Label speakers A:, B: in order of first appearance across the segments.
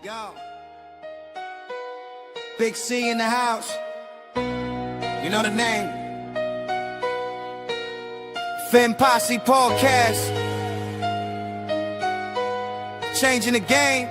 A: Yo, Big C in the house. You know the name. Fin Posse Podcast. Changing the game.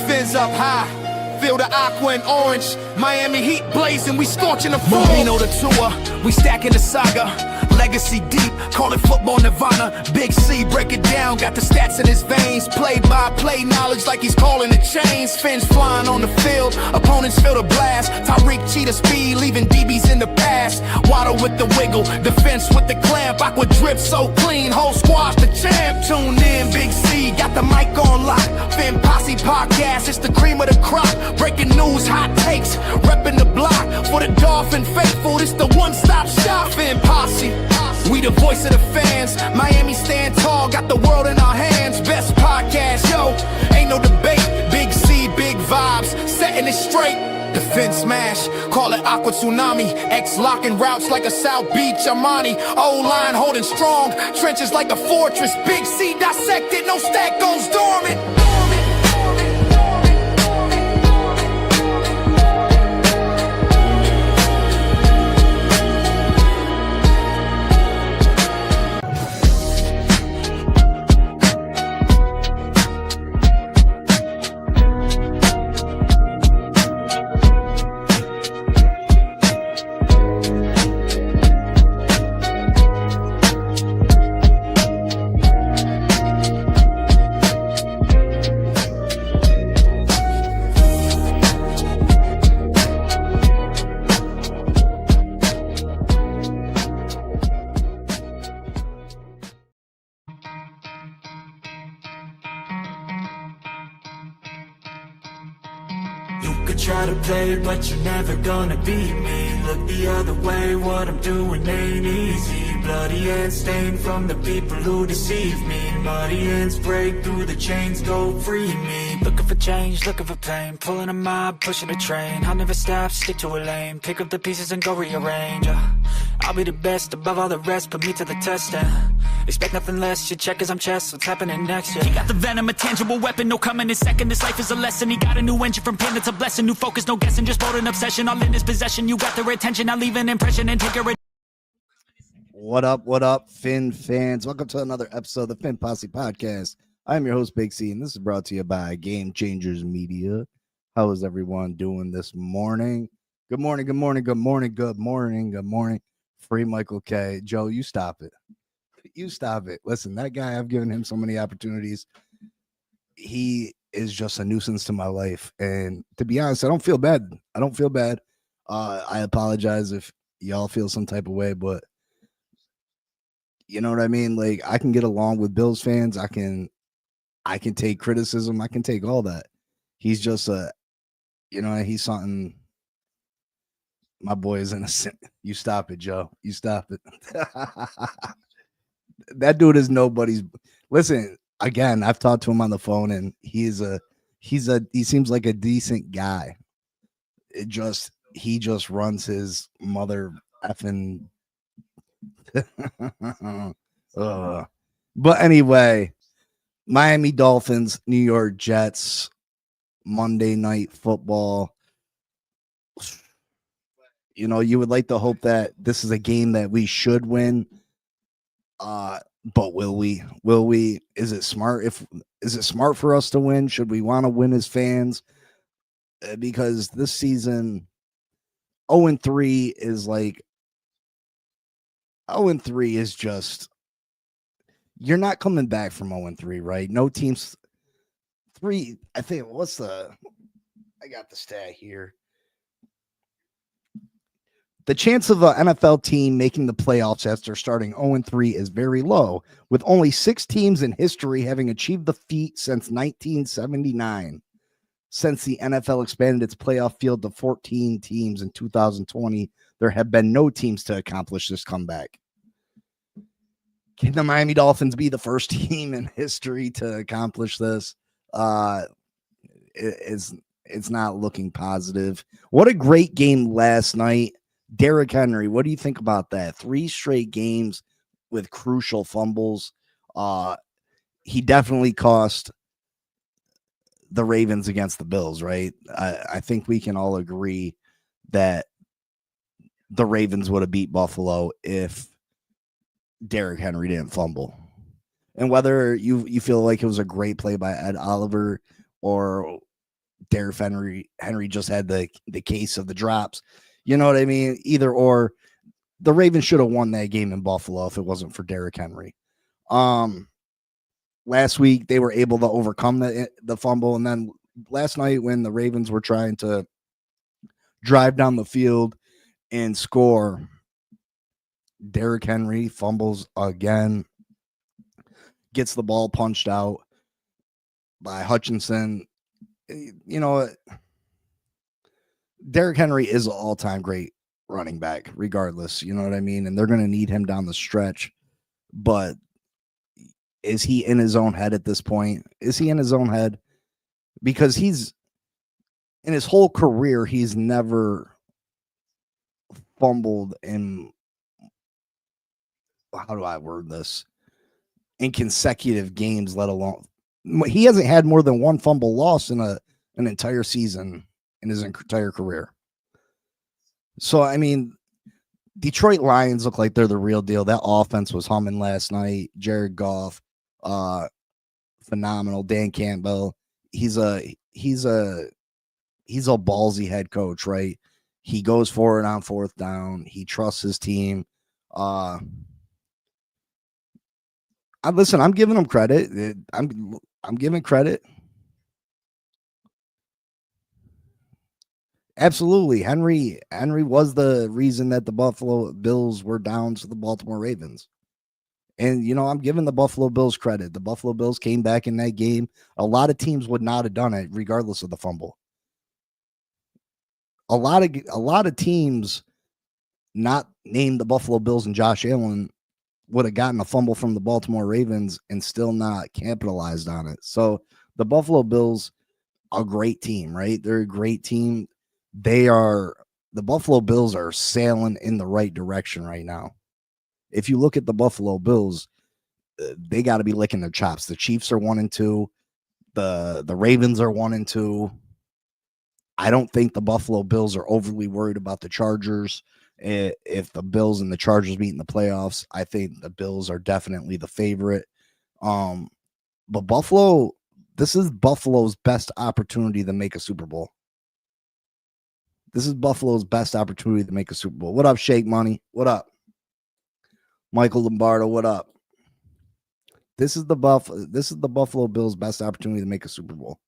A: Fins up high. Feel the aqua and orange. Miami Heat blazing. We scorching the floor. Marino the tour. We stacking the saga. Legacy deep, call it football nirvana. Big C, break it down, got the stats in his veins. Play-by-play knowledge like he's calling the chains. Fins flying on the field, opponents feel the blast. Tyreek cheetah speed, leaving DBs in the past. Waddle with the wiggle, defense with the clamp. Aqua drip so clean, whole squash the champ. Tune in, Big C, got the mic on lock. Fin Posse Podcast, it's the cream of the crop. Breaking news, hot takes, repping the block. For the Dolphin faithful, it's the one-stop shop. Fin Posse. We the voice of the fans. Miami stand tall, got the world in our hands. Best podcast, yo, ain't no debate. Big C, big vibes, setting it straight. The Fin smash, call it Aqua Tsunami. X locking routes like a South Beach Armani. O-line holding strong, trenches like a fortress. Big C dissected, no stack goes dormant.
B: Try to play, but you're never gonna beat me. Look the other way, what I'm doing ain't easy. Bloody hands stained from the people who deceive me. Muddy hands break through the chains, go free me. Looking for change, looking for pain. Pulling a mob, pushing a train. I'll never stop, stick to a lane. Pick up the pieces and go rearrange. I'll be the best above all the rest, put me to the test and expect nothing less. You check as I'm chess, what's happening next? Yeah. He got the venom, a tangible weapon, no coming in second. This life is a lesson. He got a new engine from pain, it's a blessing. New focus, no guessing, just bold and obsession. All in his possession, you got their attention. I leave an impression and take your.
C: What up, Fin fans? Welcome to another episode of the Fin Posse Podcast. I'm your host, Big C, and this is brought to you by Game Changers Media. How is everyone doing this morning? Good morning. Free Michael K. Joe, you stop it. Listen, that guy, I've given him so many opportunities. He is just a nuisance to my life. And to be honest, I don't feel bad. I apologize if y'all feel some type of way, but you know what I mean? Like, I can get along with Bills fans. I can take criticism. I can take all that. He's just he's something. My boy is innocent. You stop it, Joe. You stop it. That dude is nobody's. Listen, again, I've talked to him on the phone, and he seems like a decent guy. He just runs his mother effing. But anyway, Miami Dolphins, New York Jets, Monday Night Football. You know, you would like to hope that this is a game that we should win. But will we? Is it smart for us to win? Should we want to win as fans? Because this season 0-3 is just, you're not coming back from 0-3, right? No teams. I got the stat here. The chance of an NFL team making the playoffs after starting 0-3 is very low, with only 6 teams in history having achieved the feat since 1979. Since the NFL expanded its playoff field to 14 teams in 2020, there have been no teams to accomplish this comeback. Can the Miami Dolphins be the first team in history to accomplish this? It's not looking positive. What a great game last night. Derrick Henry, what do you think about that? 3 straight games with crucial fumbles. He definitely cost the Ravens against the Bills, right? I think we can all agree that the Ravens would have beat Buffalo if Derrick Henry didn't fumble. And whether you feel like it was a great play by Ed Oliver or Derrick Henry just had the case of the drops, you know what I mean? Either or, the Ravens should have won that game in Buffalo if it wasn't for Derrick Henry. Last week they were able to overcome the fumble, and then last night when the Ravens were trying to drive down the field and score, Derrick Henry fumbles again, gets the ball punched out by Hutchinson. You know, Derrick Henry is an all-time great running back, regardless. You know what I mean? And they're going to need him down the stretch. But is he in his own head at this point? Is he in his own head? Because he's, in his whole career, he's never fumbled in, how do I word this, in consecutive games, let alone, he hasn't had more than one fumble loss in an entire season in his entire career. So, I mean, Detroit Lions look like they're the real deal. That offense was humming last night. Jared Goff, phenomenal. Dan Campbell, he's a ballsy head coach, right? He goes forward on fourth down. He trusts his team. Listen, I'm giving him credit. I'm giving credit. Absolutely. Henry was the reason that the Buffalo Bills were down to the Baltimore Ravens. And, you know, I'm giving the Buffalo Bills credit. The Buffalo Bills came back in that game. A lot of teams would not have done it regardless of the fumble. A lot of teams not named the Buffalo Bills and Josh Allen would have gotten a fumble from the Baltimore Ravens and still not capitalized on it. So the Buffalo Bills are a great team, right? They're a great team. The Buffalo Bills are sailing in the right direction right now. If you look at the Buffalo Bills, they got to be licking their chops. The Chiefs are 1-2. The Ravens are 1-2. I don't think the Buffalo Bills are overly worried about the Chargers. If the Bills and the Chargers meet in the playoffs, I think the Bills are definitely the favorite. But Buffalo, this is Buffalo's best opportunity to make a Super Bowl. This is Buffalo's best opportunity to make a Super Bowl. What up, Shake Money? What up? Michael Lombardo, what up? This is the Buffalo Bills' best opportunity to make a Super Bowl.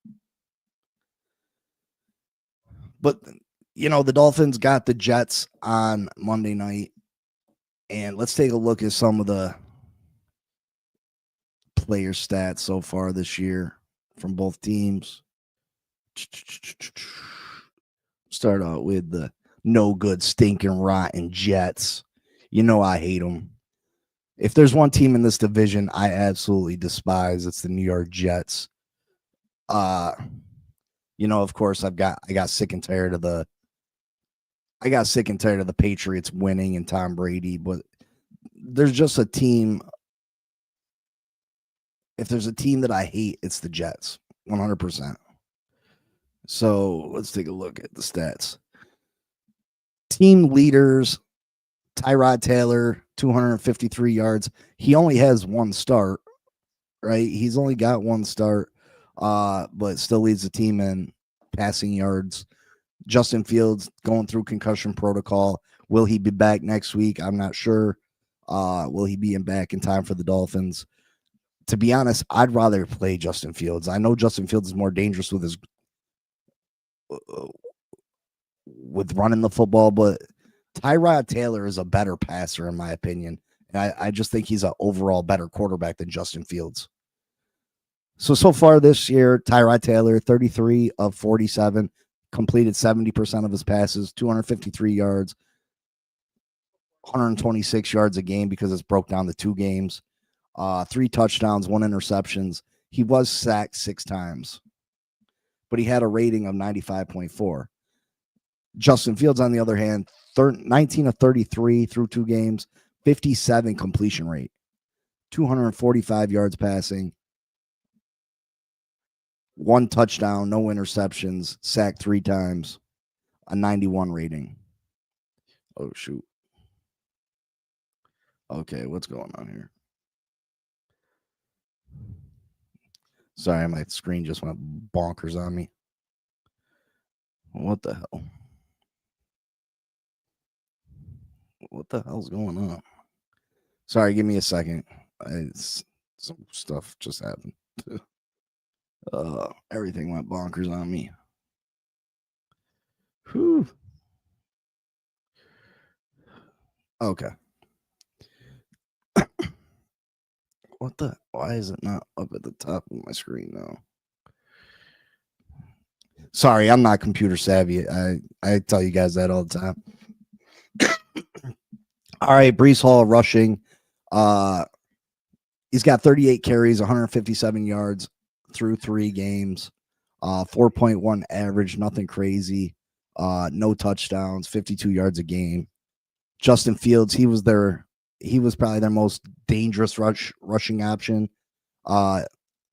C: But, you know, the Dolphins got the Jets on Monday night. And let's take a look at some of the player stats so far this year from both teams. Start out with the no good, stinking, rotten Jets. You know I hate them. If there's one team in this division I absolutely despise, it's the New York Jets. You know, of course, I got sick and tired of the Patriots winning and Tom Brady, but there's just a team. If there's a team that I hate, it's the Jets, 100%. So let's take a look at the stats. Team leaders, Tyrod Taylor, 253 yards. He only has one start, right? He's only got one start, but still leads the team in passing yards. Justin Fields going through concussion protocol. Will he be back next week? I'm not sure. Will he be back in time for the Dolphins? To be honest, I'd rather play Justin Fields. I know Justin Fields is more dangerous with running the football, but Tyrod Taylor is a better passer, in my opinion. And I just think he's an overall better quarterback than Justin Fields. So far this year, Tyrod Taylor, 33 of 47, completed 70% of his passes, 253 yards, 126 yards a game because it's broke down to 2 games, 3 touchdowns, 1 interceptions. He was sacked 6 times, but he had a rating of 95.4. Justin Fields, on the other hand, 19 of 33 through 2 games, 57 completion rate, 245 yards passing, 1 touchdown, no interceptions, sacked 3 times, a 91 rating. Oh, shoot. Okay, what's going on here? Sorry, my screen just went bonkers on me. What the hell? What the hell's going on? Sorry, give me a second. Some stuff just happened. Everything went bonkers on me. Whew. Okay. Why is it not up at the top of my screen now? Sorry, I'm not computer savvy. I tell you guys that all the time. All right, Breece Hall rushing. He's got 38 carries, 157 yards through 3 games. 4.1 average, nothing crazy. No touchdowns, 52 yards a game. Justin Fields, he was probably their most dangerous rushing option.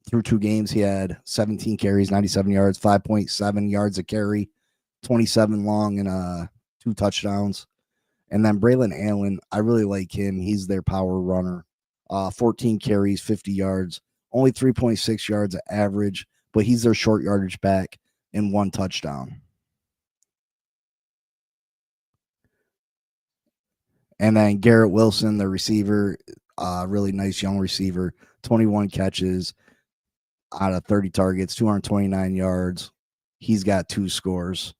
C: Through 2 games, he had 17 carries, 97 yards, 5.7 yards a carry, 27 long, and 2 touchdowns. And then Braylon Allen, I really like him. He's their power runner. 14 carries, 50 yards, only 3.6 yards of average, but he's their short yardage back and 1 touchdown. And then Garrett Wilson, the receiver, really nice young receiver, 21 catches out of 30 targets, 229 yards. He's got 2 scores.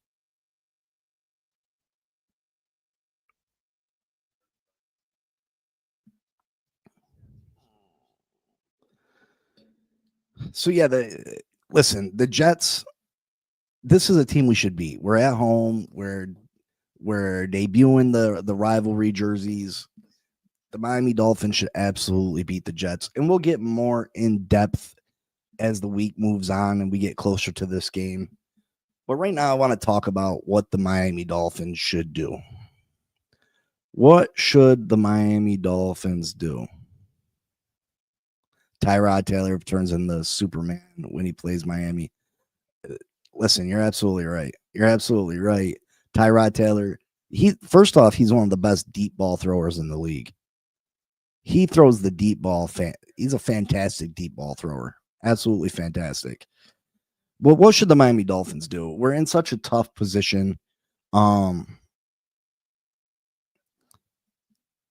C: So yeah, the Jets, this is a team we should beat. We're at home. We're debuting the rivalry jerseys. The Miami Dolphins should absolutely beat the Jets, and we'll get more in depth as the week moves on and we get closer to this game. But right now, I want to talk about what the Miami Dolphins should do. What should the Miami Dolphins do? Tyrod Taylor turns into Superman when he plays Miami. Listen, you're absolutely right. You're absolutely right. Tyrod Taylor, first off, he's one of the best deep ball throwers in the league. He throws the deep ball. He's a fantastic deep ball thrower. Absolutely fantastic. But what should the Miami Dolphins do? We're in such a tough position. With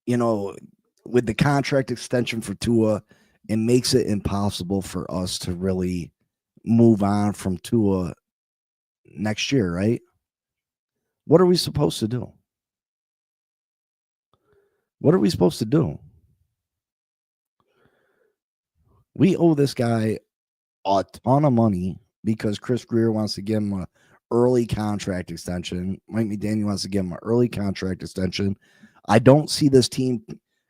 C: the contract extension for Tua, it makes it impossible for us to really move on from Tua next year, right? What are we supposed to do? What are we supposed to do? We owe this guy a ton of money because Chris Greer wants to give him an early contract extension. Mike McDaniel wants to give him an early contract extension. I don't see this team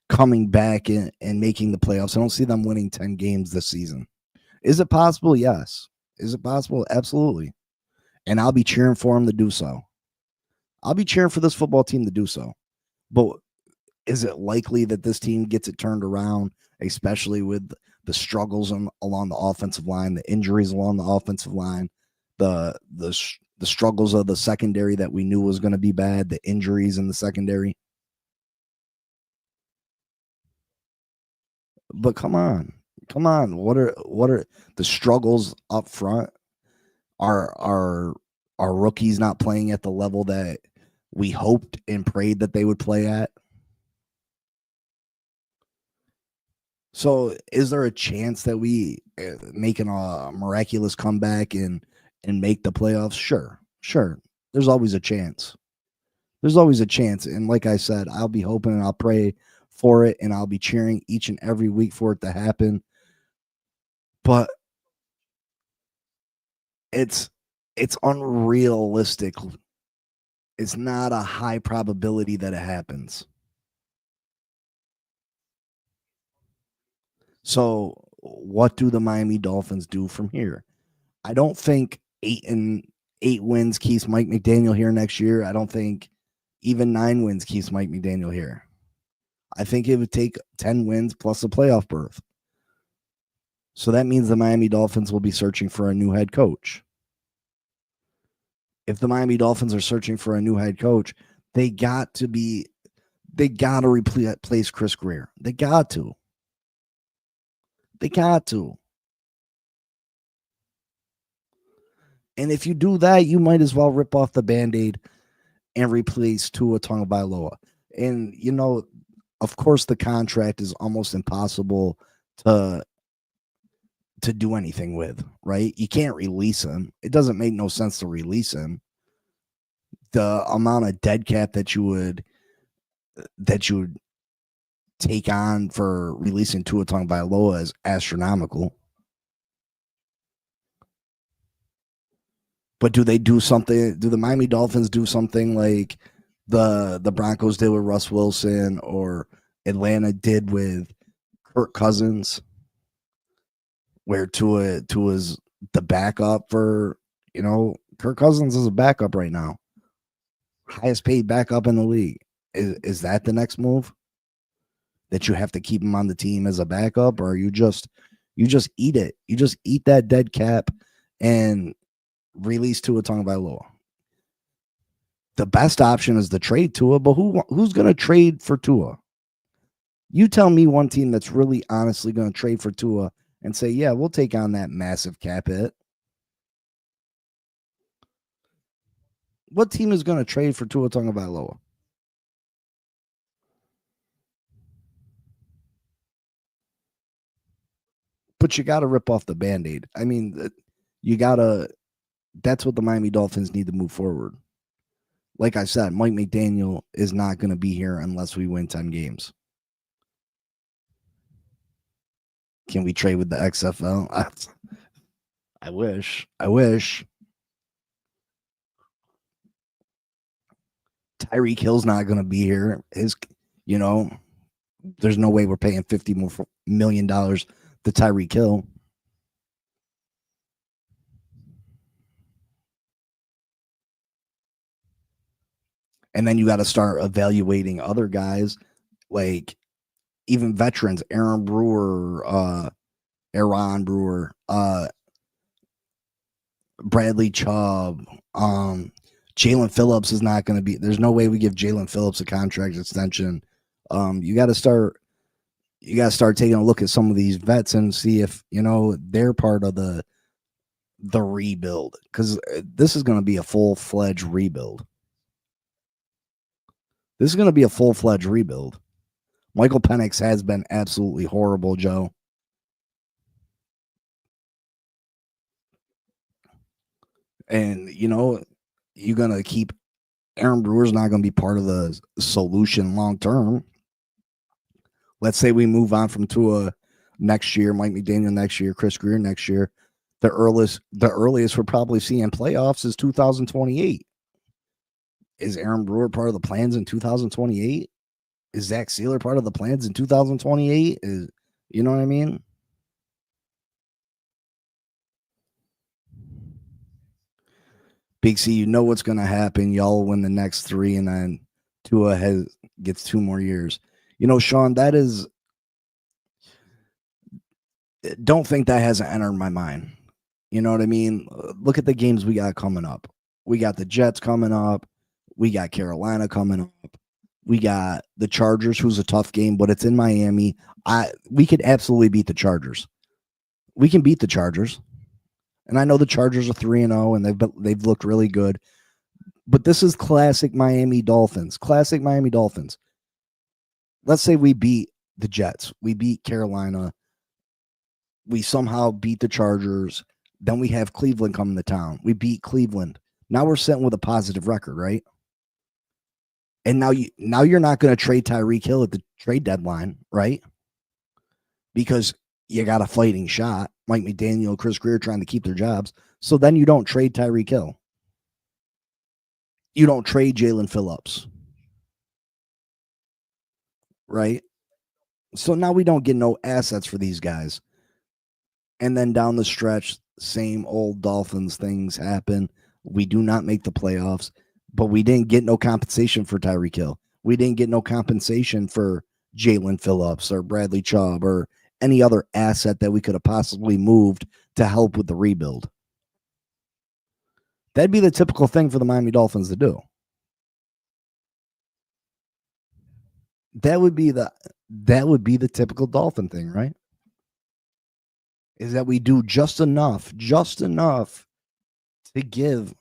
C: coming back and making the playoffs. I don't see them winning 10 games this season. Is it possible? Yes. Is it possible? Absolutely. And I'll be cheering for him to do so. I'll be cheering for this football team to do so. But is it likely that this team gets it turned around, especially with the struggles along the offensive line, the injuries along the offensive line, the struggles of the secondary that we knew was going to be bad, the injuries in the secondary? But come on. What are the struggles up front? Are rookies not playing at the level that we hoped and prayed that they would play at? So is there a chance that we making a miraculous comeback and make the playoffs? Sure. There's always a chance. And like I said, I'll be hoping and I'll pray for it, and I'll be cheering each and every week for it to happen. But it's unrealistic. It's not a high probability that it happens. So what do the Miami Dolphins do from here? I don't think 8 wins keeps Mike McDaniel here next year. I don't think even 9 wins keeps Mike McDaniel here. I think it would take 10 wins plus a playoff berth. So that means the Miami Dolphins will be searching for a new head coach. If the Miami Dolphins are searching for a new head coach, they got to replace Chris Greer. They got to. And if you do that, you might as well rip off the Band-Aid and replace Tua Tagovailoa. And, of course, the contract is almost impossible to do anything with, right? You can't release him. It doesn't make no sense to release him. The amount of dead cap that you would take on for releasing Tua Tagovailoa is astronomical. But do they do something? Do the Miami Dolphins do something like the Broncos did with Russ Wilson or Atlanta did with Kirk Cousins, where Tua's the backup for, Kirk Cousins is a backup right now. Highest paid backup in the league. Is that the next move? That you have to keep him on the team as a backup, or you just eat it. You just eat that dead cap and release Tua Tagovailoa. The best option is to trade Tua, but who's going to trade for Tua? You tell me one team that's really honestly going to trade for Tua and say, yeah, we'll take on that massive cap hit. What team is going to trade for Tua Tagovailoa? But you got to rip off the Band-Aid. I mean, that's what the Miami Dolphins need to move forward. Like I said, Mike McDaniel is not going to be here unless we win 10 games. Can we trade with the XFL? I wish. Tyreek Hill's not going to be here. There's no way we're paying $50 million to Tyreek Hill. And then you got to start evaluating other guys, like even veterans, Aaron Brewer, Bradley Chubb, Jalen Phillips is not going to be. There's no way we give Jalen Phillips a contract extension. You got to start taking a look at some of these vets and see if they're part of the rebuild, because this is going to be a full-fledged rebuild. Michael Penix has been absolutely horrible, Joe. And, you're going to keep Aaron Brewer's not going to be part of the solution long term. Let's say we move on from Tua next year, Mike McDaniel next year, Chris Greer next year. The earliest we're probably seeing playoffs is 2028. Is Aaron Brewer part of the plans in 2028? Is Zach Sealer part of the plans in 2028? You know what I mean? Big C, you know what's going to happen. Y'all win the next 3, and then Tua gets 2 more years. Sean, don't think that hasn't entered my mind. You know what I mean? Look at the games we got coming up. We got the Jets coming up. We got Carolina coming up. We got the Chargers, who's a tough game, but it's in Miami. We could absolutely beat the Chargers. We can beat the Chargers. And I know the Chargers are 3-0, and they've looked really good. But this is classic Miami Dolphins. Let's say we beat the Jets. We beat Carolina. We somehow beat the Chargers. Then we have Cleveland coming to town. We beat Cleveland. Now we're sitting with a positive record, right? And now you're not going to trade Tyreek Hill at the trade deadline, right? Because you got a fighting shot. Mike McDaniel, Chris Greer trying to keep their jobs. So then you don't trade Tyreek Hill. You don't trade Jalen Phillips. Right? So now we don't get no assets for these guys. And then down the stretch, same old Dolphins things happen. We do not make the playoffs, but we didn't get no compensation for Tyreek Hill. We didn't get no compensation for Jalen Phillips or Bradley Chubb or any other asset that we could have possibly moved to help with the rebuild. That'd be the typical thing for the Miami Dolphins to do. That would be the typical Dolphin thing, right? Is that we do just enough to give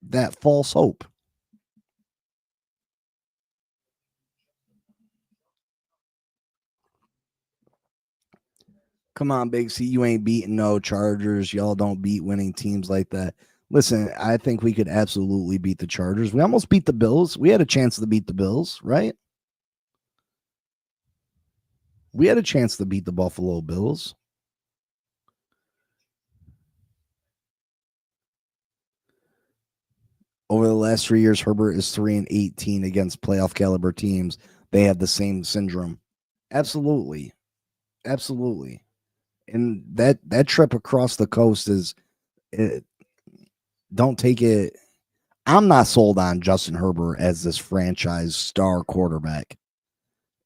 C: that false hope. Come on, Big C, you ain't beating no Chargers. Y'all don't beat winning teams like that. Listen, I think we could absolutely beat the Chargers. We almost beat the Bills. We had a chance to beat the Bills, right? We had a chance to beat the Buffalo Bills. Over the last 3 years, Herbert is 3-18 against playoff caliber teams. They have the same syndrome. Absolutely. Absolutely. And that trip across the coast don't take it. I'm not sold on Justin Herbert as this franchise star quarterback.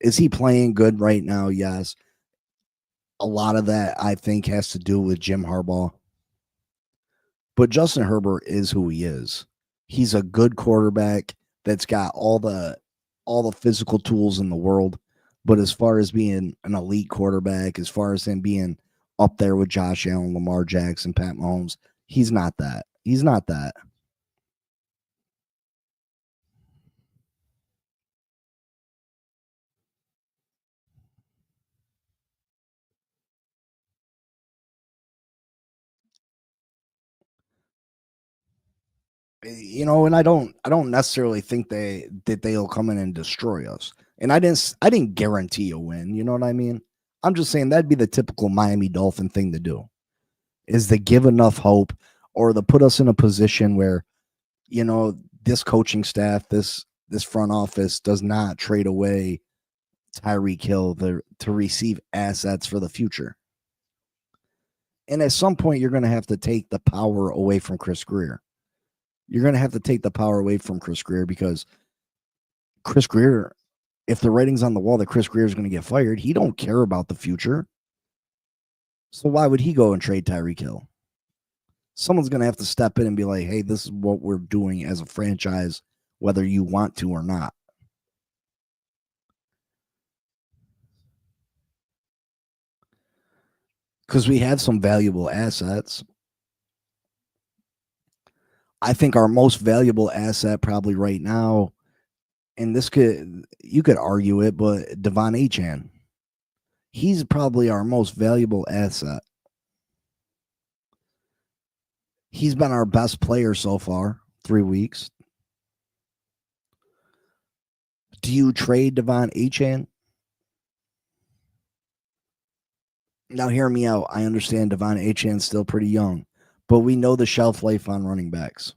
C: Is he playing good right now? Yes. A lot of that, I think, has to do with Jim Harbaugh. But Justin Herbert is who he is. He's a good quarterback that's got all the physical tools in the world. But as far as being an elite quarterback, as far as him being up there with Josh Allen, Lamar Jackson, Pat Mahomes, he's not that. He's not that. And I don't necessarily think they'll come in and destroy us. And I didn't guarantee a win. You know what I mean? I'm just saying that'd be the typical Miami Dolphin thing to do, is to give enough hope or to put us in a position where, this coaching staff, this front office does not trade away Tyreek Hill to receive assets for the future. And at some point, you're going to have to take the power away from Chris Grier. You're going to have to take the power away from Chris Grier, because Chris Grier, if the writing's on the wall that Chris Grier is going to get fired, he don't care about the future. So why would he go and trade Tyreek Hill? Someone's going to have to step in and be like, hey, this is what we're doing as a franchise, whether you want to or not. Because we have some valuable assets. I think our most valuable asset probably right now, and you could argue it, but Devon Achane. He's probably our most valuable asset. He's been our best player so far, 3 weeks. Do you trade Devon Achane? Now, hear me out. I understand Devon Achane's still pretty young, but we know the shelf life on running backs.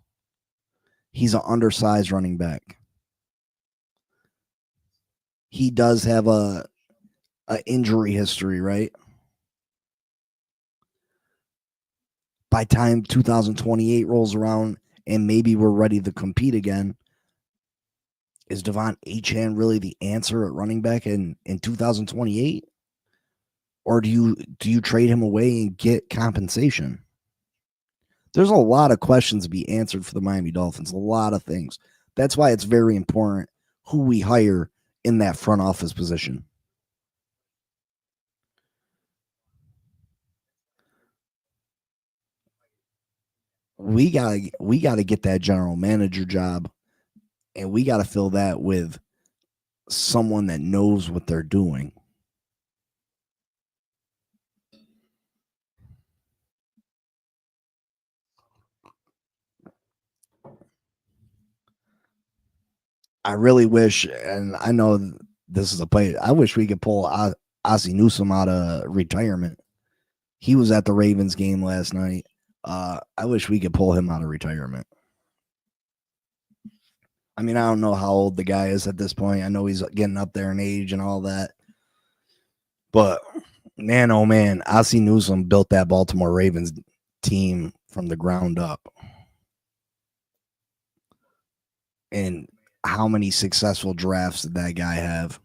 C: He's an undersized running back. He does have a injury history, right? By time 2028 rolls around and maybe we're ready to compete again, is Devon Achane really the answer at running back in 2028? Or do you trade him away and get compensation? There's a lot of questions to be answered for the Miami Dolphins, a lot of things. That's why it's very important who we hire in that front office position. We gotta get that general manager job, and we gotta fill that with someone that knows what they're doing. I really wish, and I know this is a play, I wish we could pull Ozzie Newsome out of retirement. He was at the Ravens game last night. I wish we could pull him out of retirement. I mean, I don't know how old the guy is at this point. I know he's getting up there in age and all that. But, man, oh, man, Ozzie Newsome built that Baltimore Ravens team from the ground up. And how many successful drafts did that guy have?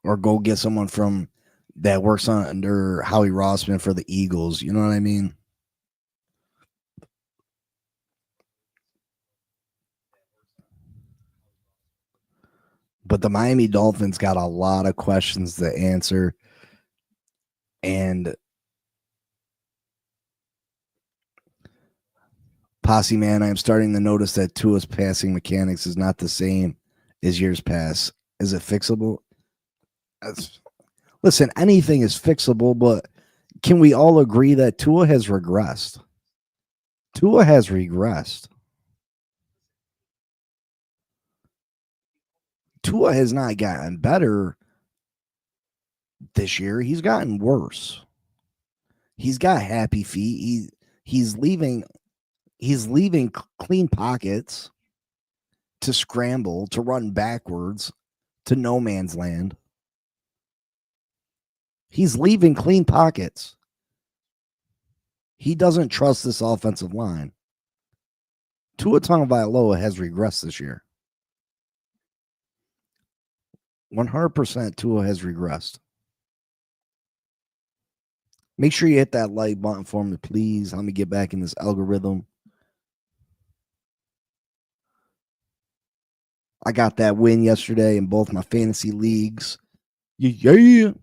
C: or go get someone from that works under Howie Rossman for the Eagles. You know what I mean? But the Miami Dolphins got a lot of questions to answer. And Posse Man, I'm starting to notice that Tua's passing mechanics is not the same as years past. Is it fixable? Listen, anything is fixable, but can we all agree that Tua has regressed? Tua has regressed. Tua has not gotten better this year. He's gotten worse. He's got happy feet. He's leaving clean pockets to scramble, to run backwards to no man's land. He's leaving clean pockets. He doesn't trust this offensive line. Tua Tagovailoa has regressed this year. 100% Tua has regressed. Make sure you hit that like button for me, please. Let me get back in this algorithm. I got that win yesterday in both my fantasy leagues. Yeah.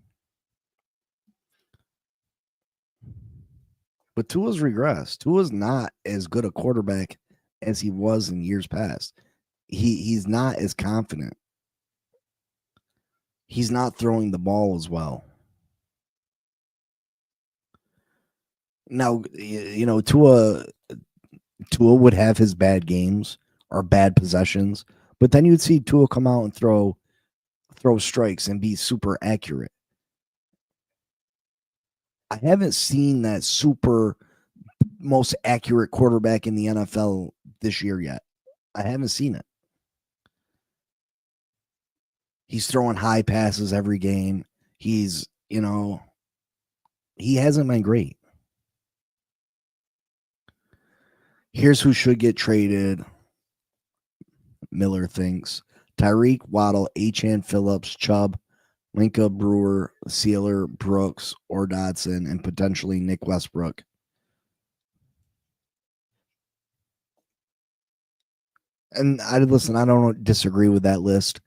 C: But Tua's regressed. Tua's not as good a quarterback as he was in years past. He's not as confident. He's not throwing the ball as well. Now, you know, Tua would have his bad games or bad possessions, but then you'd see Tua come out and throw strikes and be super accurate. I haven't seen that super most accurate quarterback in the NFL this year yet. I haven't seen it. He's throwing high passes every game. He's, you know, he hasn't been great. Here's who should get traded. Miller thinks Tyreek, Waddle, Achane, Phillips, Chubb, Linka, Brewer, Sealer, Brooks, or Dodson, and potentially Nick Westbrook. And I don't disagree with that list.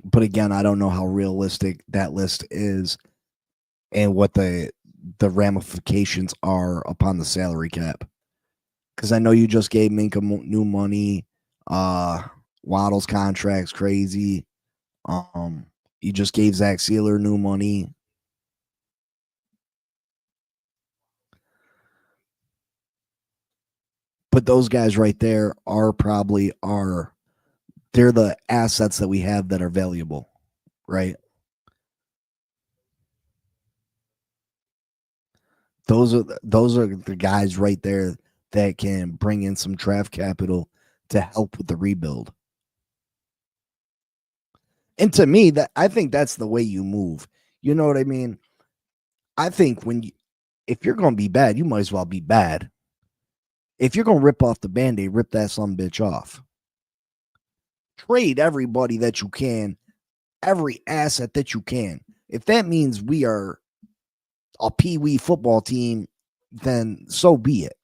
C: But again, I don't know how realistic that list is and what the ramifications are upon the salary cap. Because I know you just gave Minka new money. Waddle's contract's crazy. You just gave Zach Sealer new money. But those guys right there they're the assets that we have that are valuable, right? Those are the guys right there that can bring in some draft capital to help with the rebuild. And to me, I think that's the way you move. You know what I mean? I think if you're going to be bad, you might as well be bad. If you're going to rip off the Band-Aid, rip that sumbitch off. Trade everybody that you can, every asset that you can. If that means we are a pee-wee football team, then so be it.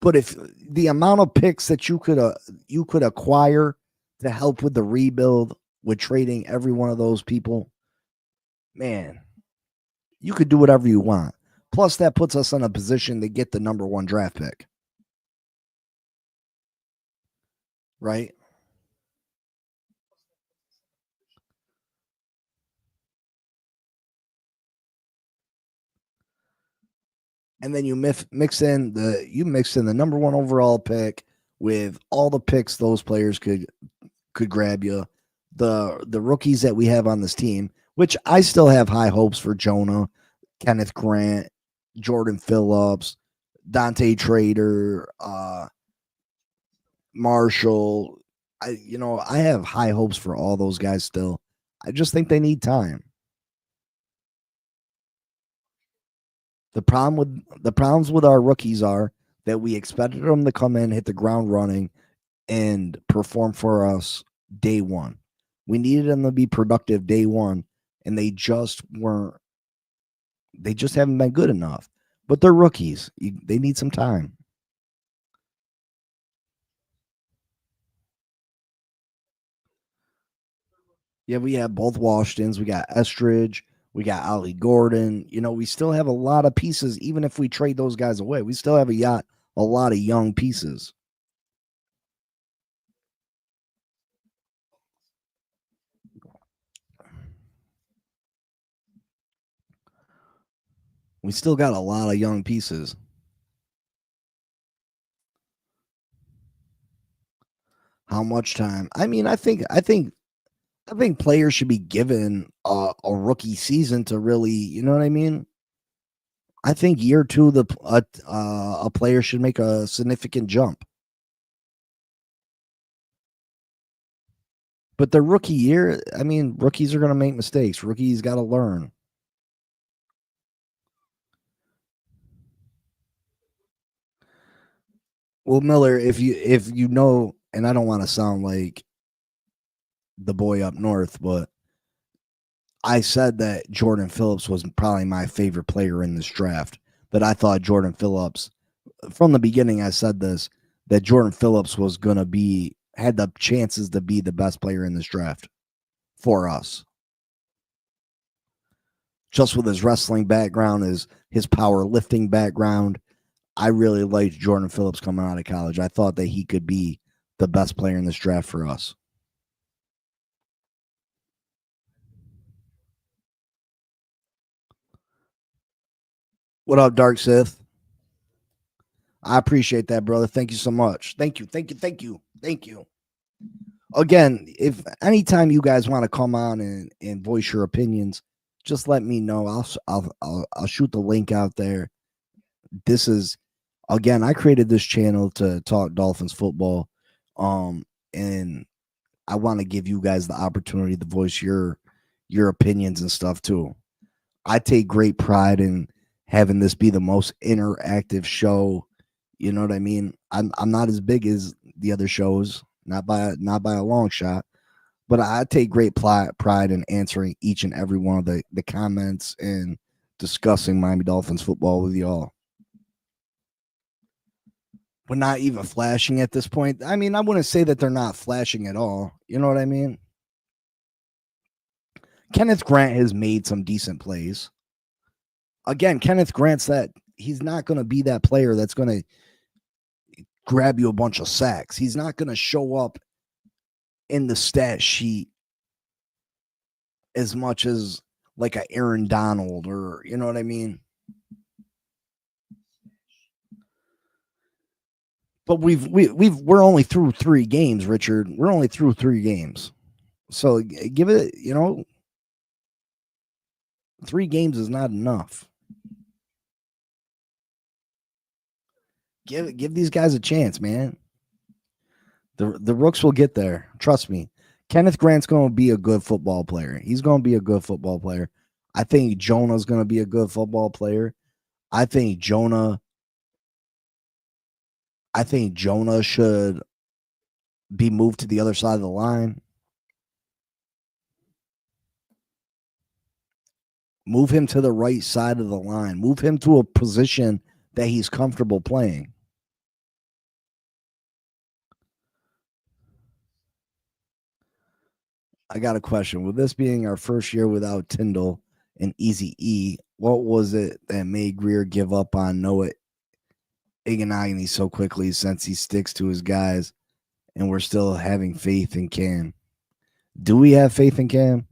C: But if the amount of picks that you could acquire to help with the rebuild with trading every one of those people, man, you could do whatever you want. Plus, that puts us in a position to get the number 1 draft pick. Right? And then you mix in the number 1 overall pick with all the picks those players could grab you. The rookies that we have on this team, which I still have high hopes for: Jonah, Kenneth Grant, Jordan Phillips, Dante Trader, Marshall. I have high hopes for all those guys still. I just think they need time. The problems with our rookies are that we expected them to come in, hit the ground running,
D: and perform for us day one. We needed them to be productive day one, and they just weren't. They just haven't been good enough. But they're rookies. They need some time. Yeah, we have both Washingtons. We got Estridge. We got Ollie Gordon. We still have a lot of pieces. Even if we trade those guys away, we still have a lot of young pieces. We still got a lot of young pieces. How much time? I mean, I think players should be given a rookie season to really, you know what I mean? I think year two, a player should make a significant jump. But the rookie year, I mean, rookies are going to make mistakes. Rookies got to learn. Well, Miller, if you know, and I don't want to sound like the boy up north, but I said that Jordan Phillips was probably my favorite player in this draft. That I thought Jordan Phillips, from the beginning, I said this, that Jordan Phillips was going to had the chances to be the best player in this draft for us. Just with his wrestling background, his powerlifting background, I really liked Jordan Phillips coming out of college. I thought that he could be the best player in this draft for us. What up, Dark Sith? I appreciate that, brother. Thank you so much. Thank you. Again, if anytime you guys want to come on and voice your opinions, just let me know. I'll shoot the link out there. This is, again, I created this channel to talk Dolphins football, and I want to give you guys the opportunity to voice your opinions and stuff too. I take great pride in having this be the most interactive show. You know what I mean? I'm not as big as the other shows, not by a long shot, but I take great pride in answering each and every one of the comments and discussing Miami Dolphins football with y'all. We're not even flashing at this point. I mean, I wouldn't say that they're not flashing at all. You know what I mean? Kenneth Grant has made some decent plays. Again, Kenneth Grant's he's not going to be that player that's going to grab you a bunch of sacks. He's not going to show up in the stat sheet as much as like a Aaron Donald, or you know what I mean? But we're only through 3 games, Richard. We're only through 3 games. So give it, 3 games is not enough. Give these guys a chance, man. The Rooks will get there. Trust me. Kenneth Grant's going to be a good football player. He's going to be a good football player. I think Jonah's going to be a good football player. I think Jonah should be moved to the other side of the line. Move him to the right side of the line. Move him to a position that he's comfortable playing. I got a question. With this being our first year without Tyndall and Easy E, what was it that made Greer give up on Noah Ignagni so quickly, since he sticks to his guys and we're still having faith in Cam? Do we have faith in Cam?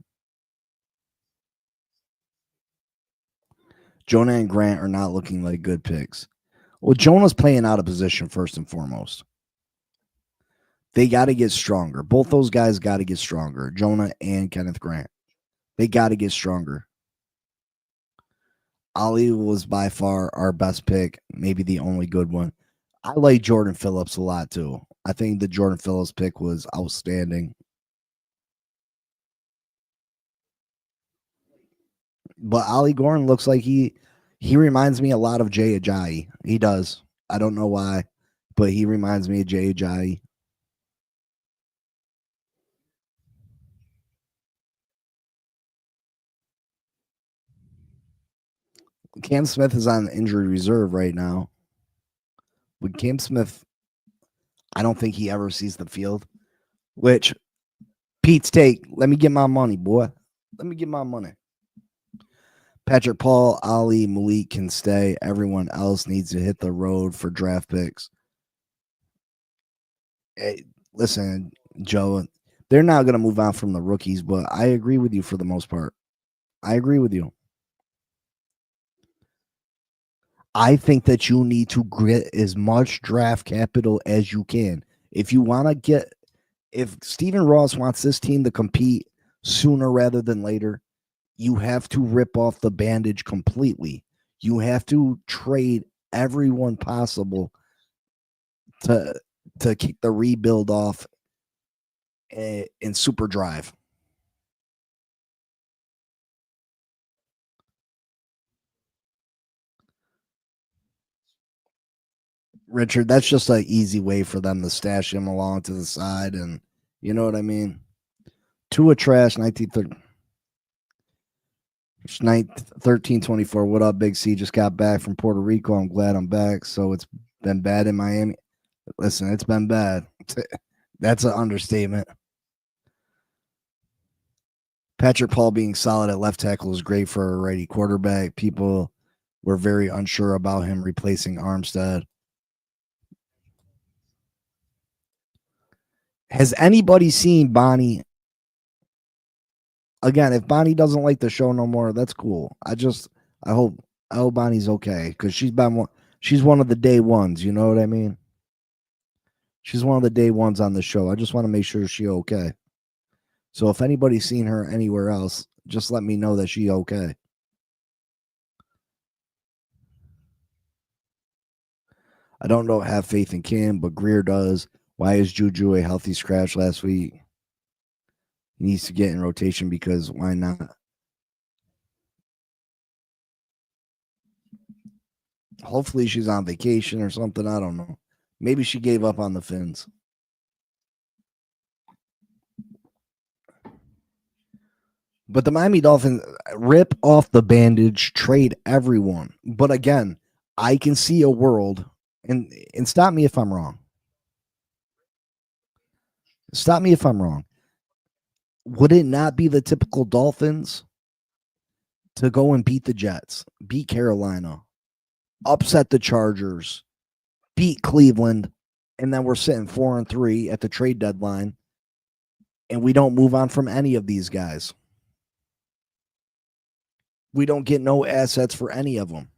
D: Jonah and Grant are not looking like good picks. Well, Jonah's playing out of position first and foremost. They got to get stronger. Both those guys got to get stronger. Jonah and Kenneth Grant. They got to get stronger. Ollie was by far our best pick, maybe the only good one. I like Jordan Phillips a lot too. I think the Jordan Phillips pick was outstanding. But Ollie Gordon looks like he reminds me a lot of Jay Ajayi. He does. I don't know why, but he reminds me of Jay Ajayi. Cam Smith is on injury reserve right now. With Cam Smith, I don't think he ever sees the field. Which Pete's take. Let me get my money, boy. Let me get my money. Patrick Paul, Ali, Malik can stay. Everyone else needs to hit the road for draft picks. Hey, listen, Joe, they're not going to move on from the rookies, but I agree with you for the most part. I agree with you. I think that you need to get as much draft capital as you can. If you want to get, if Stephen Ross wants this team to compete sooner rather than later, you have to rip off the bandage completely. You have to trade everyone possible to kick the rebuild off in super drive. Richard, that's just an easy way for them to stash him along to the side, and you know what I mean? Tua trash 1324. What up, Big C? Just got back from Puerto Rico. I'm glad I'm back. So it's been bad in Miami. Listen, it's been bad. That's an understatement. Patrick Paul being solid at left tackle is great for a righty quarterback. People were very unsure about him replacing Armstead. Has anybody seen Bonnie? Again, if Bonnie doesn't like the show no more, that's cool. I hope Bonnie's okay because she's one of the day ones. You know what I mean? She's one of the day ones on the show. I just want to make sure she's okay. So if anybody's seen her anywhere else, just let me know that she's okay. I don't have faith in Cam, but Greer does. Why is Juju a healthy scratch last week? He needs to get in rotation because why not? Hopefully she's on vacation or something. I don't know. Maybe she gave up on the Phins. But the Miami Dolphins rip off the bandage, trade everyone. But again, I can see a world, and stop me if I'm wrong. Stop me if I'm wrong. Would it not be the typical Dolphins to go and beat the Jets, beat Carolina, upset the Chargers, beat Cleveland, and then we're sitting 4-3 at the trade deadline, and we don't move on from any of these guys? We don't get no assets for any of them.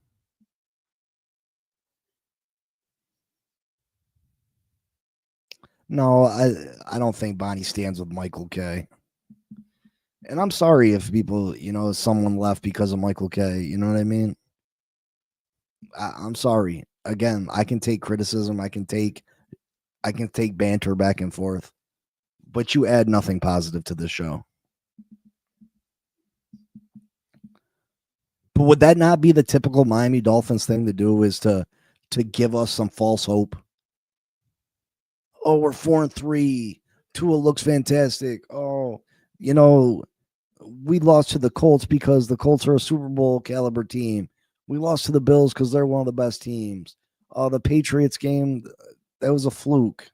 D: No, I don't think Bonnie stands with Michael K. And I'm sorry if people, someone left because of Michael K. You know what I mean? I'm sorry. Again, I can take criticism. I can take banter back and forth, but you add nothing positive to this show. But would that not be the typical Miami Dolphins thing to do, is to give us some false hope? Oh, we're 4-3. Tua looks fantastic. Oh, we lost to the Colts because the Colts are a Super Bowl caliber team. We lost to the Bills because they're one of the best teams. Oh, the Patriots game, that was a fluke.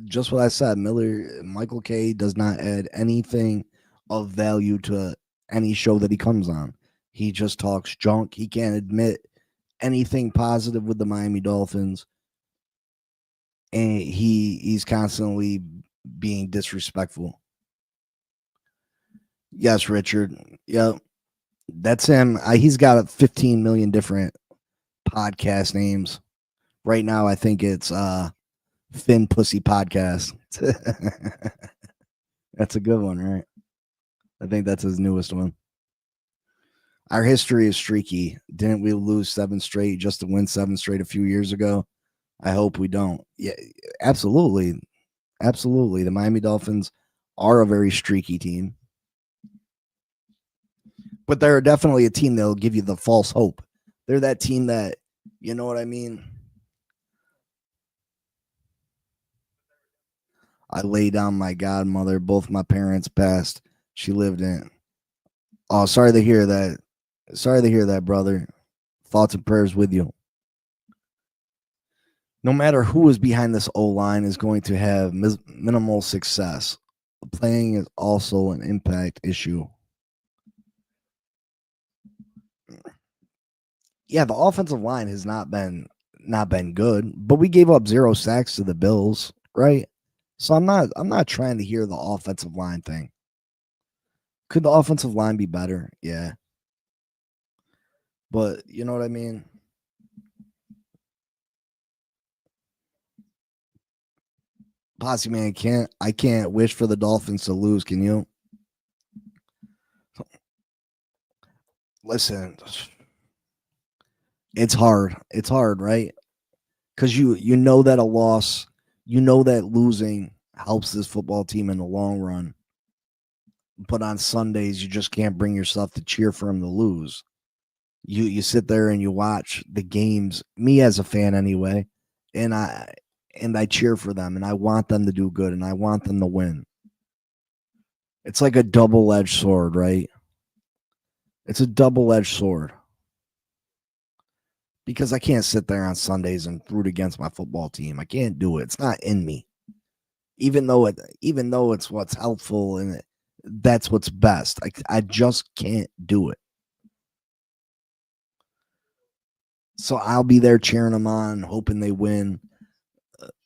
D: Just what I said, Michael K does not add anything of value to any show that he comes on. He just talks junk. He can't admit anything positive with the Miami Dolphins. And he's constantly being disrespectful. Yes, Richard. Yep. That's him. He's got 15 million different podcast names. Right now, I think it's Fin Pussy Podcast. That's a good one, right? I think that's his newest one. Our history is streaky. Didn't we lose 7 straight just to win 7 straight a few years ago? I hope we don't. Yeah, absolutely. Absolutely. The Miami Dolphins are a very streaky team. But they're definitely a team that'll give you the false hope. They're that team that, you know what I mean? I lay down my godmother. Both my parents passed. She lived in. Oh, sorry to hear that. Sorry to hear that, brother. Thoughts and prayers with you. No matter who is behind this O line is going to have minimal success. Playing is also an impact issue. Yeah, the offensive line has not been good, but we gave up 0 sacks to the Bills, right? So I'm not trying to hear the offensive line thing. Could the offensive line be better? Yeah. But you know what I mean? Posse man, I can't wish for the Dolphins to lose, can you? Listen, it's hard. It's hard, right? Because you know that a loss, you know that losing helps this football team in the long run. But on Sundays, you just can't bring yourself to cheer for them to lose. You sit there and you watch the games, me as a fan anyway, and I cheer for them and I want them to do good and I want them to win. It's like a double-edged sword, right? It's a double-edged sword. Because I can't sit there on Sundays and root against my football team. I can't do it. It's not in me. Even though it's what's helpful and that's what's best. I just can't do it. So I'll be there cheering them on, hoping they win,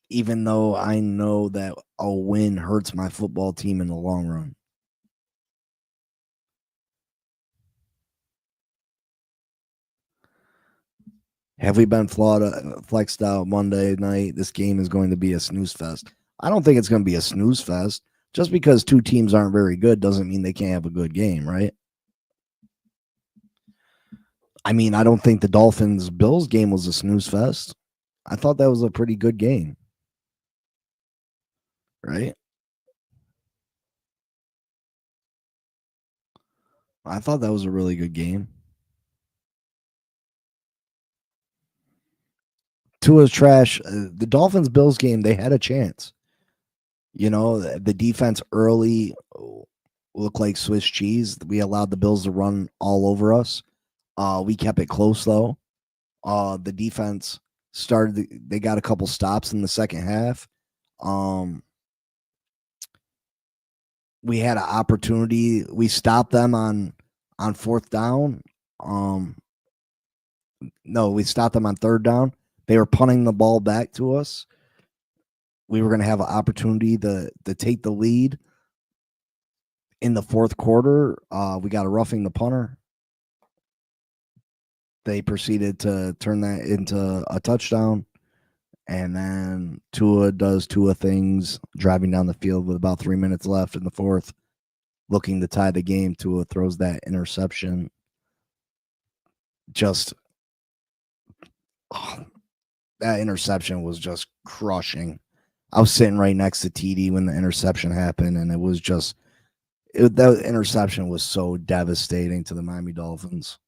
D: even though I know that a win hurts my football team in the long run. Have we been flexed out Monday night? This game is going to be a snooze fest. I don't think it's going to be a snooze fest. Just because two teams aren't very good doesn't mean they can't have a good game, right? I mean, I don't think the Dolphins-Bills game was a snooze fest. I thought that was a pretty good game. Right? I thought that was a really good game. Tua's trash. The Dolphins-Bills game, they had a chance. You know, the defense early looked like Swiss cheese. We allowed the Bills to run all over us. We kept it close, though. The defense they got a couple stops in the second half. We had an opportunity. We stopped them on fourth down. No, we stopped them on third down. They were punting the ball back to us. We were going to have an opportunity to take the lead in the fourth quarter. We got a roughing the punter. They proceeded to turn that into a touchdown. And then Tua does Tua things, driving down the field with about 3 minutes left in the fourth, looking to tie the game. Tua throws that interception. That interception was just crushing. I was sitting right next to TD when the interception happened, and it was just that interception was so devastating to the Miami Dolphins.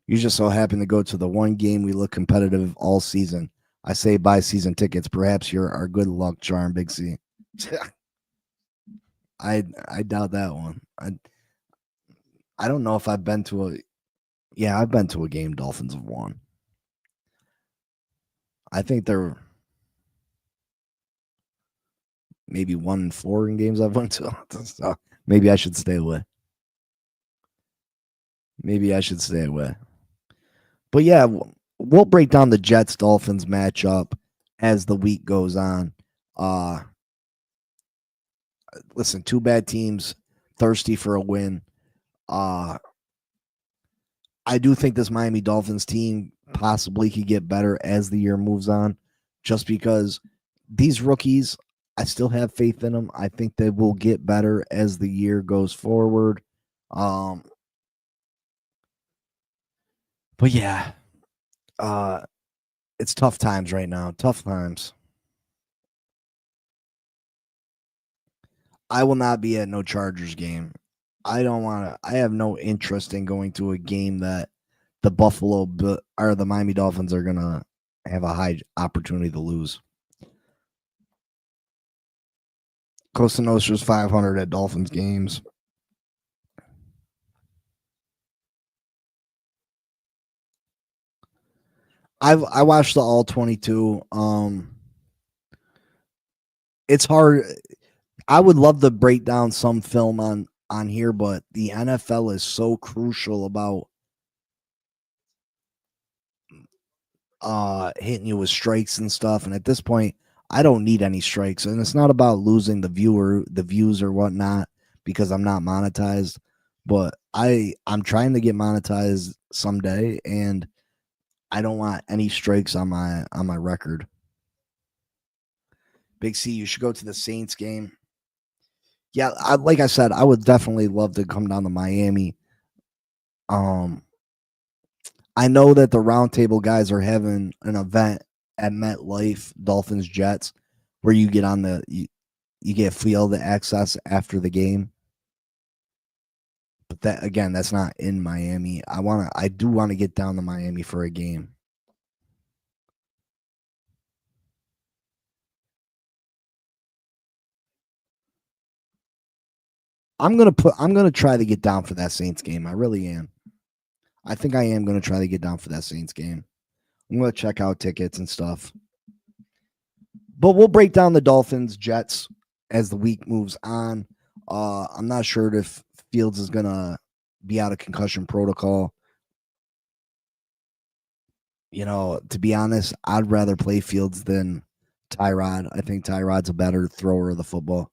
D: You just so happen to go to the one game we look competitive all season. I say buy season tickets. Perhaps you're our good luck charm, Big C. I doubt that one. I don't know if I've been to a. Yeah, I've been to a game Dolphins have won. I think they're maybe 1-4 in games I've went to. So maybe I should stay away. But yeah, we'll break down the Jets-Dolphins matchup as the week goes on. Listen, two bad teams thirsty for a win. I do think this Miami Dolphins team possibly could get better as the year moves on, just because these rookies, I still have faith in them. I think they will get better as the year goes forward. But yeah, it's tough times right now. Tough times. I will not be at no Chargers game. I have no interest in going to a game that the Miami Dolphins are going to have a high opportunity to lose. Costa Nostra's 500 at Dolphins games. I watched the all 22. It's hard. I would love to break down some film on here, but the NFL is so crucial about hitting you with strikes and stuff. And at this point, I don't need any strikes. And it's not about losing the views or whatnot, because I'm not monetized. But I'm trying to get monetized someday, and I don't want any strikes on my record. Big C, you should go to the Saints game. Yeah, like I said, I would definitely love to come down to Miami. I know that the roundtable guys are having an event at MetLife, Dolphins Jets, where you get on you get field access after the game. But that, again, that's not in Miami. I do want to get down to Miami for a game. I'm gonna try to get down for that Saints game. I really am. I think I am gonna try to get down for that Saints game. I'm gonna check out tickets and stuff. But we'll break down the Dolphins Jets as the week moves on. I'm not sure if Fields is gonna be out of concussion protocol. You know, to be honest, I'd rather play Fields than Tyrod. I think Tyrod's a better thrower of the football.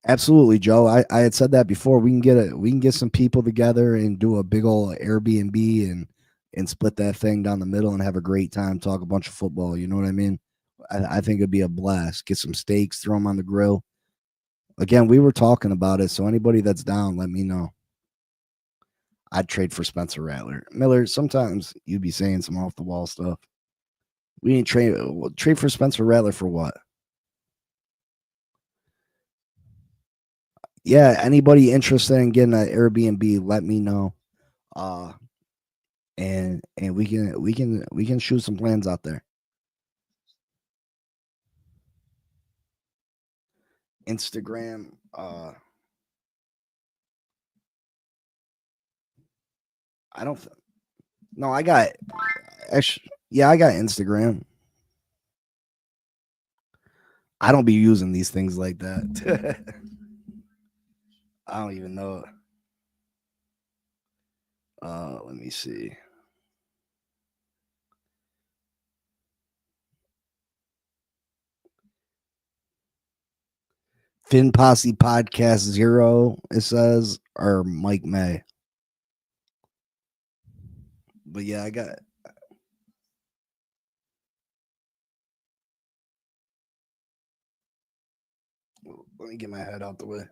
D: Absolutely, Joe. I had said that before. We can get some people together and do a big old Airbnb and split that thing down the middle and have a great time, talk a bunch of football. You know what I mean? I think it'd be a blast. Get some steaks, throw them on the grill. Again, we were talking about it, so anybody that's down, let me know. I'd trade for Spencer Rattler. Miller, sometimes you'd be saying some off the wall stuff. We ain't trade for Spencer Rattler for what? Yeah, anybody interested in getting an Airbnb, let me know. And we can shoot some plans out there. Instagram, I don't no, I got actually, yeah, I got Instagram. I don't be using these things like that. I don't even know. Let me see. Fin Posse Podcast 0, it says, or Mike May. But yeah, I got let me get my head out the way.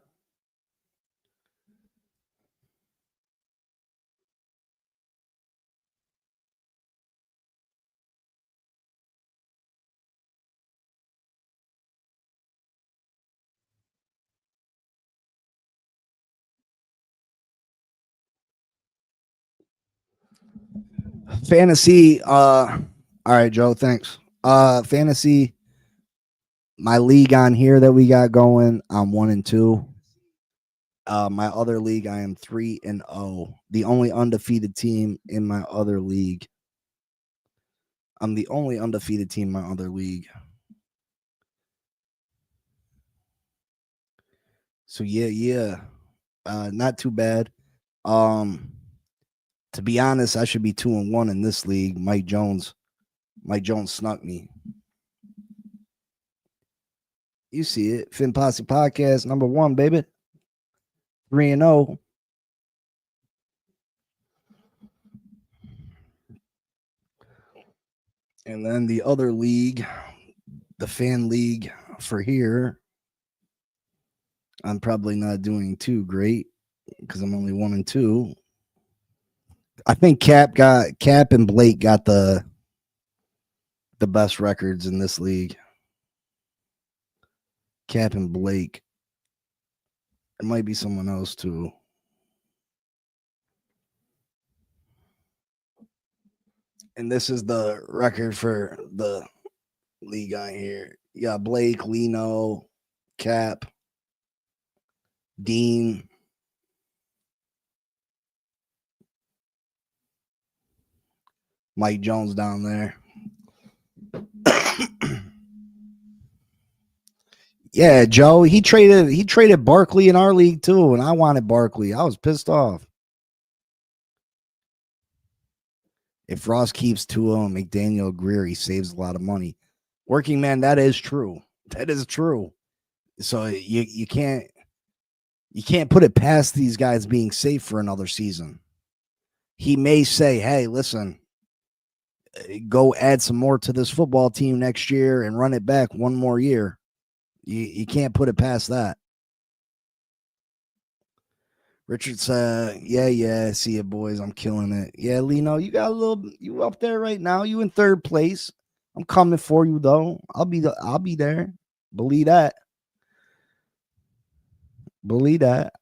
D: Fantasy, all right, Joe, thanks. Fantasy, my league on here that we got going, I'm 1-2. My other league, I am 3-0. The only undefeated team in my other league. I'm the only undefeated team in my other league. So yeah. Not too bad. To be honest, I should be 2-1 in this league. Mike Jones snuck me. You see it. Fin Posse Podcast number 1, baby. 3-0. And then the other league, the fan league for here, I'm probably not doing too great because I'm only 1-2. I think Cap and Blake got the best records in this league. Cap and Blake. It might be someone else too. And this is the record for the league on here. Yeah, Blake, Lino, Cap, Dean. Mike Jones down there. Yeah, Joe, he traded Barkley in our league too, and I wanted Barkley. I was pissed off. If Ross keeps Tua and McDaniel Greer, he saves a lot of money. Working man, that is true. That is true. So you can't put it past these guys being safe for another season. He may say, "Hey, listen, go add some more to this football team next year and run it back one more year." You can't put it past that. Richard said, yeah, see you, boys. I'm killing it. Yeah, Lino, you up there right now. You in third place. I'm coming for you, though. I'll be there. Believe that.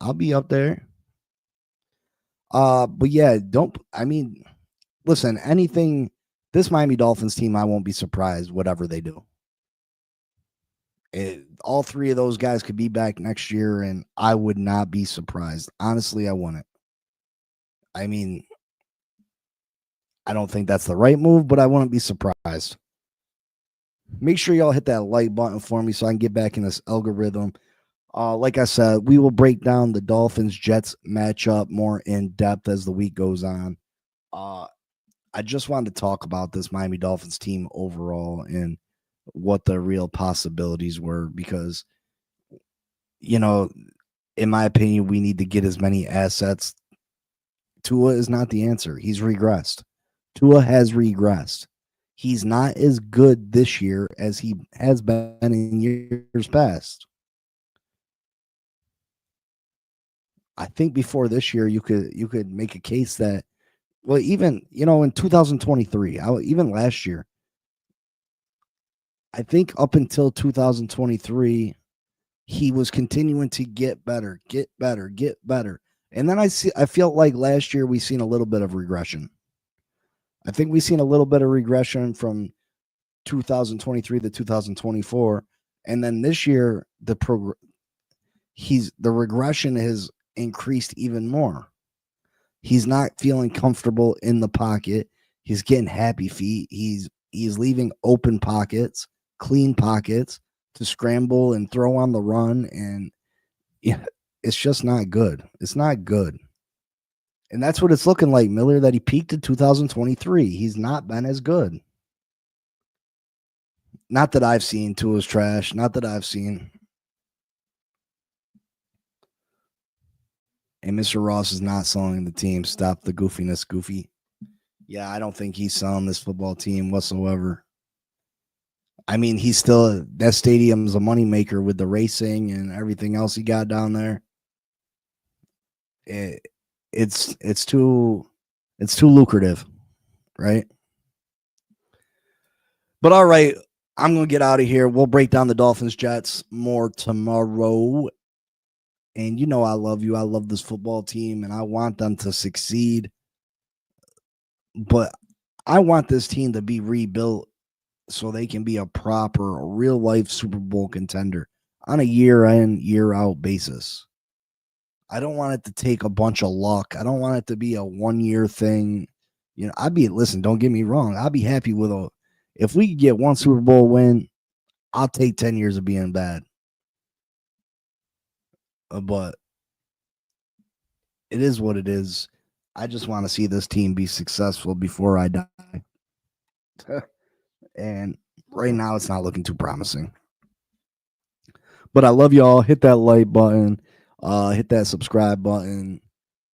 D: I'll be up there. But yeah, listen, anything, this Miami Dolphins team, I won't be surprised, whatever they do. All three of those guys could be back next year, and I would not be surprised. Honestly, I wouldn't. I mean, I don't think that's the right move, but I wouldn't be surprised. Make sure y'all hit that like button for me so I can get back in this algorithm. Like I said, we will break down the Dolphins-Jets matchup more in depth as the week goes on. I just wanted to talk about this Miami Dolphins team overall and what the real possibilities were, because, in my opinion, we need to get as many assets. Tua is not the answer. He's regressed. Tua has regressed. He's not as good this year as he has been in years past. I think before this year, you could make a case that, well, even, in 2023, even last year, I think up until 2023, he was continuing to get better. And then I felt like last year we seen a little bit of regression. I think we seen a little bit of regression from 2023 to 2024. And then this year, the regression has increased even more. He's not feeling comfortable in the pocket. He's getting happy feet. He's leaving open pockets, clean pockets to scramble and throw on the run. And yeah, it's just not good. It's not good. And that's what it's looking like, Miller, that he peaked in 2023. He's not been as good. Not that I've seen. Tua's trash. Not that I've seen. And Mr. Ross is not selling the team. Stop the goofiness, Goofy. Yeah, I don't think he's selling this football team whatsoever. I mean, he's still, that stadium's a moneymaker with the racing and everything else he got down there. It's too lucrative, right? But all right, I'm gonna get out of here. We'll break down the Dolphins Jets more tomorrow. And I love you. I love this football team, and I want them to succeed. But I want this team to be rebuilt so they can be a proper, real-life Super Bowl contender on a year-in, year-out basis. I don't want it to take a bunch of luck. I don't want it to be a one-year thing. Listen, don't get me wrong. I'll be happy with if we could get one Super Bowl win, I'll take 10 years of being bad. But it is what it is. I just want to see this team be successful before I die. And right now, it's not looking too promising. But I love y'all. Hit that like button. Hit that subscribe button.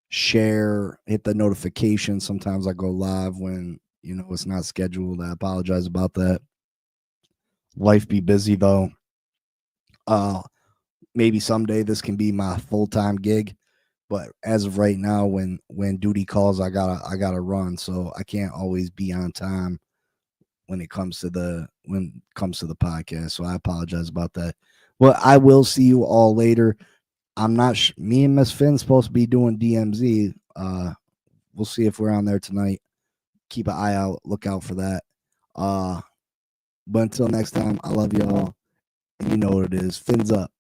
D: Share. Hit the notification. Sometimes I go live when, it's not scheduled. I apologize about that. Life be busy, though. Maybe someday this can be my full-time gig, but as of right now, when duty calls, I gotta run, so I can't always be on time when it comes to the podcast. So I apologize about that. Well, I will see you all later. I'm not. Me and Miss Phins supposed to be doing DMZ. We'll see if we're on there tonight. keep an eye out, look out for that. But until next time, I love y'all. And you know what it is. Fins up.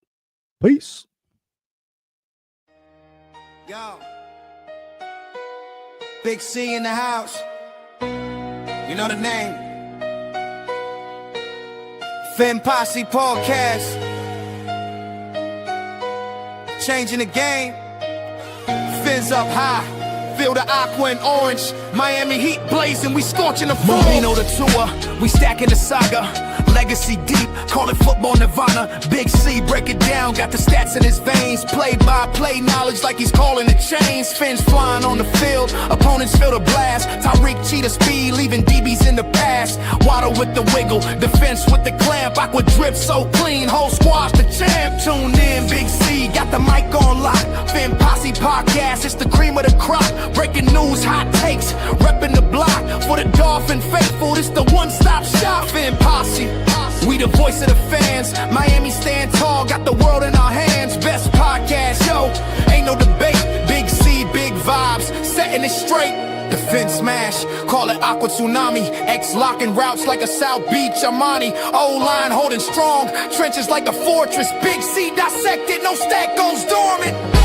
D: Peace.
A: Yo, Big C in the house. You know the name. Fin Posse Podcast. Changing the game. Fins up high. Feel the aqua and orange. Miami Heat blazing. We scorching the floor. We know the tour. We stacking the saga. Legacy deep, call it football nirvana. Big C, break it down, got the stats in his veins. Play by play knowledge like he's calling the chains. Fins flying on the field, opponents feel the blast. Tyreek cheetah speed, leaving DBs in the past. Waddle with the wiggle, defense with the clamp. Aqua drip so clean, whole squash the champ. Tune in, Big C, got the mic on lock. Fin Posse Podcast, it's the cream of the crop. Breaking news, hot takes, repping the block. For the Dolphin faithful, it's the one-stop shop. Fin Posse. We the voice of the fans. Miami stand tall, got the world in our hands. Best podcast, yo, ain't no debate. Big C, big vibes, setting it straight. Defense smash, call it aqua tsunami. X locking routes like a South Beach Armani. O-line holding strong, trenches like a fortress. Big C dissected, no stack goes dormant.